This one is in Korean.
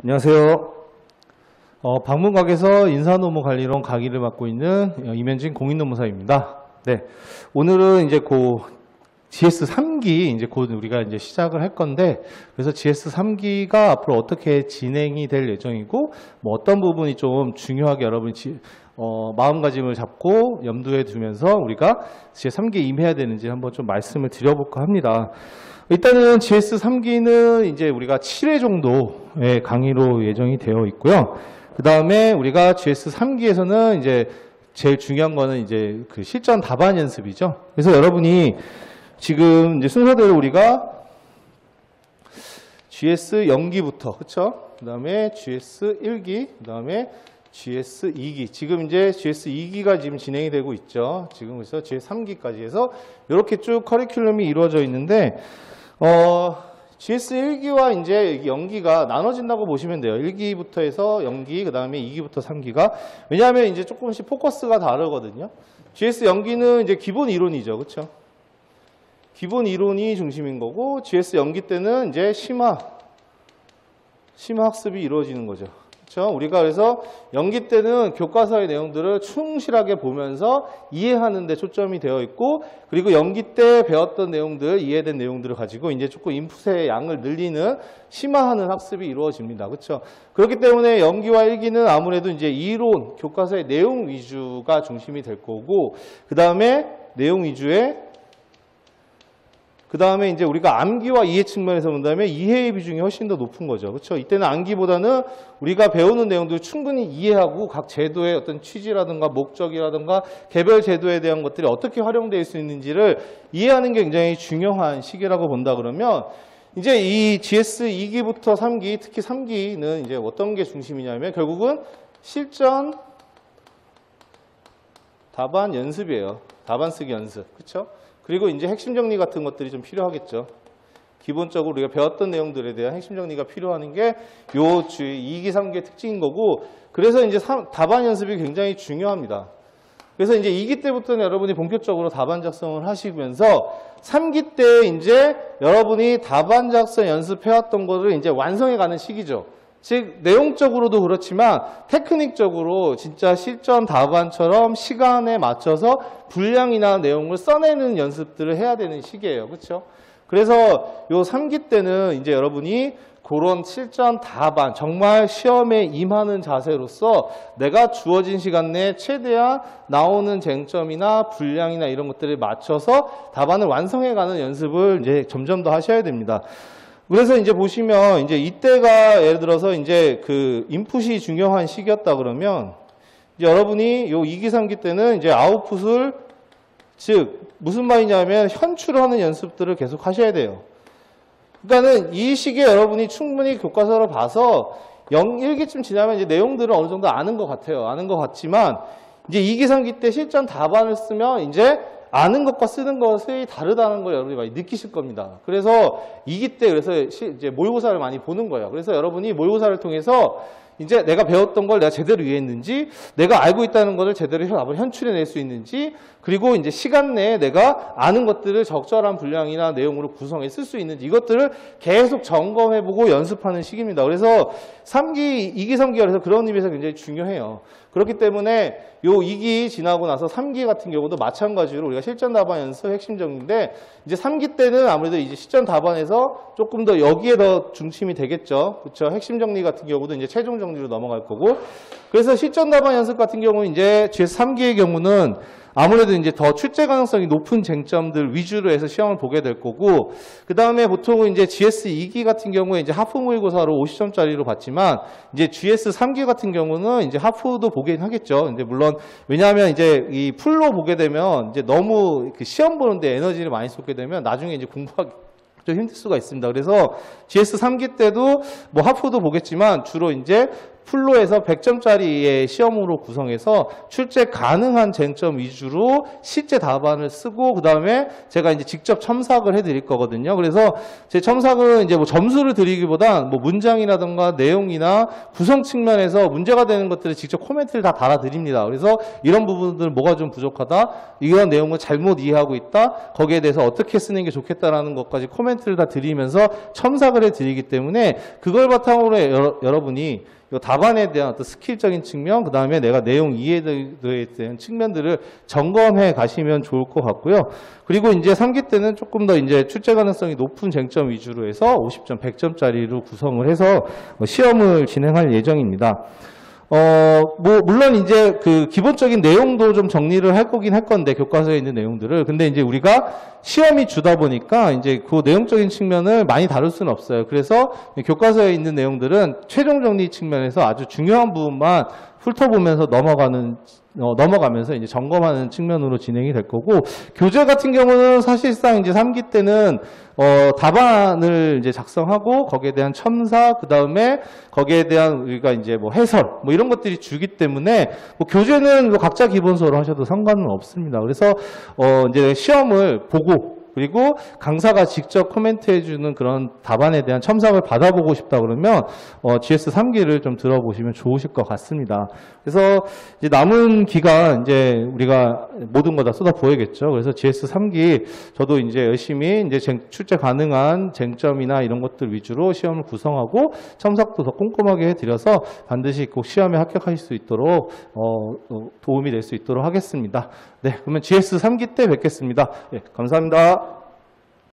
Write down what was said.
안녕하세요. 방문각에서 인사노무관리론 강의를 맡고 있는 임현진 공인노무사입니다. 네, 오늘은 이제 GS3기 이제 곧 우리가 이제 시작을 할 건데, 그래서 GS3기가 앞으로 어떻게 진행이 될 예정이고, 뭐 어떤 부분이 좀 중요하게 여러분이 마음가짐을 잡고 염두에 두면서 우리가 GS3기에 임해야 되는지 한번 좀 말씀을 드려볼까 합니다. 일단은 GS3기는 이제 우리가 7회 정도의 강의로 예정이 되어 있고요. 그 다음에 우리가 GS3기에서는 이제 제일 중요한 거는 이제 그 실전 답안 연습이죠. 그래서 여러분이 지금 이제 순서대로 우리가 GS0기부터, 그쵸? 그 다음에 GS1기, 그 다음에 GS2기. 지금 이제 GS2기가 지금 진행이 되고 있죠. 지금 그래서 GS3기까지 해서 이렇게 쭉 커리큘럼이 이루어져 있는데, GS1기와 이제 0기가 나눠진다고 보시면 돼요. 1기부터 해서 0기, 그 다음에 2기부터 3기가. 왜냐하면 이제 조금씩 포커스가 다르거든요. GS0기는 이제 기본 이론이죠. 그쵸? 기본 이론이 중심인 거고, GS0기 때는 이제 심화 학습이 이루어지는 거죠. 그렇죠? 우리가 그래서 0기 때는 교과서의 내용들을 충실하게 보면서 이해하는 데 초점이 되어 있고, 그리고 0기 때 배웠던 내용들, 이해된 내용들을 가지고 이제 조금 인풋의 양을 늘리는 심화하는 학습이 이루어집니다. 그렇죠? 그렇기 때문에 0기와 1기는 아무래도 이제 이론, 교과서의 내용 위주가 중심이 될 거고, 그 다음에 내용 위주의 그 다음에 이제 우리가 암기와 이해 측면에서 본다면 이해의 비중이 훨씬 더 높은 거죠. 그렇죠? 이때는 암기보다는 우리가 배우는 내용들을 충분히 이해하고 각 제도의 어떤 취지라든가 목적이라든가 개별 제도에 대한 것들이 어떻게 활용될 수 있는지를 이해하는 게 굉장히 중요한 시기라고 본다 그러면, 이제 이 GS2기부터 3기, 특히 3기는 이제 어떤 게 중심이냐면 결국은 실전 답안 연습이에요. 답안 쓰기 연습. 그렇죠? 그리고 이제 핵심 정리 같은 것들이 좀 필요하겠죠. 기본적으로 우리가 배웠던 내용들에 대한 핵심 정리가 필요한 게 요 2기, 3기의 특징인 거고, 그래서 이제 답안 연습이 굉장히 중요합니다. 그래서 이제 2기 때부터는 여러분이 본격적으로 답안 작성을 하시면서 3기 때 이제 여러분이 답안 작성 연습해왔던 거를 이제 완성해가는 시기죠. 즉 내용적으로도 그렇지만 테크닉적으로 진짜 실전 답안처럼 시간에 맞춰서 분량이나 내용을 써내는 연습들을 해야 되는 시기예요. 그렇죠? 그래서 요 3기 때는 이제 여러분이 그런 실전 답안, 정말 시험에 임하는 자세로서 내가 주어진 시간 내에 최대한 나오는 쟁점이나 분량이나 이런 것들을 맞춰서 답안을 완성해가는 연습을 이제 점점 더 하셔야 됩니다. 그래서 이제 보시면 이제 이때가 예를 들어서 이제 그 인풋이 중요한 시기였다 그러면, 이제 여러분이 요 2기, 3기 때는 이제 아웃풋을, 즉 무슨 말이냐면 현출하는 연습들을 계속 하셔야 돼요. 그러니까는 이 시기에 여러분이 충분히 교과서를 봐서 1기쯤 지나면 이제 내용들을 어느 정도 아는 것 같아요. 아는 것 같지만 이제 2기, 3기 때 실전 답안을 쓰면 이제 아는 것과 쓰는 것이 다르다는 걸 여러분이 많이 느끼실 겁니다. 그래서 2기 때 그래서 이제 모의고사를 많이 보는 거예요. 그래서 여러분이 모의고사를 통해서 이제 내가 배웠던 걸 내가 제대로 이해했는지, 내가 알고 있다는 것을 제대로 답을 현출해낼 수 있는지, 그리고 이제 시간 내에 내가 아는 것들을 적절한 분량이나 내용으로 구성해 쓸 수 있는지, 이것들을 계속 점검해보고 연습하는 시기입니다. 그래서 3기, 2기, 3기가 그래서 그런 의미에서 굉장히 중요해요. 그렇기 때문에 요 2기 지나고 나서 3기 같은 경우도 마찬가지로 우리가 실전 답안 연습 핵심 정리인데, 이제 3기 때는 아무래도 이제 실전 답안에서 조금 더 여기에 더 중심이 되겠죠. 그렇죠? 핵심 정리 같은 경우도 이제 최종 정리로 넘어갈 거고, 그래서 실전 답안 연습 같은 경우는 이제 GS3기의 경우는 아무래도 이제 더 출제 가능성이 높은 쟁점들 위주로 해서 시험을 보게 될 거고, 그 다음에 보통은 이제 GS2기 같은 경우에 이제 하프 모의고사로 50점짜리로 봤지만, 이제 GS3기 같은 경우는 이제 하프도 보긴 하겠죠. 이제 물론, 왜냐하면 이제 이 풀로 보게 되면 이제 너무 그 시험 보는데 에너지를 많이 쏟게 되면 나중에 이제 공부하기 좀 힘들 수가 있습니다. 그래서 GS3기 때도 뭐 하프도 보겠지만 주로 이제 풀로에서 100점짜리의 시험으로 구성해서 출제 가능한 쟁점 위주로 실제 답안을 쓰고 그 다음에 제가 이제 직접 첨삭을 해드릴 거거든요. 그래서 제 첨삭은 이제 뭐 점수를 드리기보다 뭐 문장이라든가 내용이나 구성 측면에서 문제가 되는 것들을 직접 코멘트를 다 달아드립니다. 그래서 이런 부분들 뭐가 좀 부족하다, 이런 내용을 잘못 이해하고 있다, 거기에 대해서 어떻게 쓰는 게 좋겠다라는 것까지 코멘트를 다 드리면서 첨삭을 해드리기 때문에 그걸 바탕으로 여러분이 이 답안에 대한 어떤 스킬적인 측면, 그 다음에 내가 내용 이해에 대한 측면들을 점검해 가시면 좋을 것 같고요. 그리고 이제 3기 때는 조금 더 이제 출제 가능성이 높은 쟁점 위주로 해서 50점, 100점짜리로 구성을 해서 시험을 진행할 예정입니다. 물론 이제 그 기본적인 내용도 좀 정리를 할 거긴 할 건데, 교과서에 있는 내용들을. 근데 이제 우리가 시험이 주다 보니까 이제 그 내용적인 측면을 많이 다룰 수는 없어요. 그래서 교과서에 있는 내용들은 최종 정리 측면에서 아주 중요한 부분만 훑어보면서 넘어가면서 이제 점검하는 측면으로 진행이 될 거고, 교재 같은 경우는 사실상 이제 3기 때는 답안을 이제 작성하고 거기에 대한 첨삭, 그 다음에 거기에 대한 우리가 이제 뭐 해설, 뭐 이런 것들이 주기 때문에 뭐 교재는 뭐 각자 기본서로 하셔도 상관은 없습니다. 그래서 이제 시험을 보고 그리고 강사가 직접 코멘트해주는 그런 답안에 대한 첨삭을 받아보고 싶다 그러면 GS 3기를 좀 들어보시면 좋으실 것 같습니다. 그래서 이제 남은 기간 이제 우리가 모든 거 다 쏟아부어야겠죠. 그래서 GS 3기 저도 이제 열심히 이제 출제 가능한 쟁점이나 이런 것들 위주로 시험을 구성하고 첨삭도 더 꼼꼼하게 해드려서 반드시 꼭 시험에 합격하실 수 있도록 도움이 될 수 있도록 하겠습니다. 네, 그러면 GS 3기 때 뵙겠습니다. 네, 감사합니다.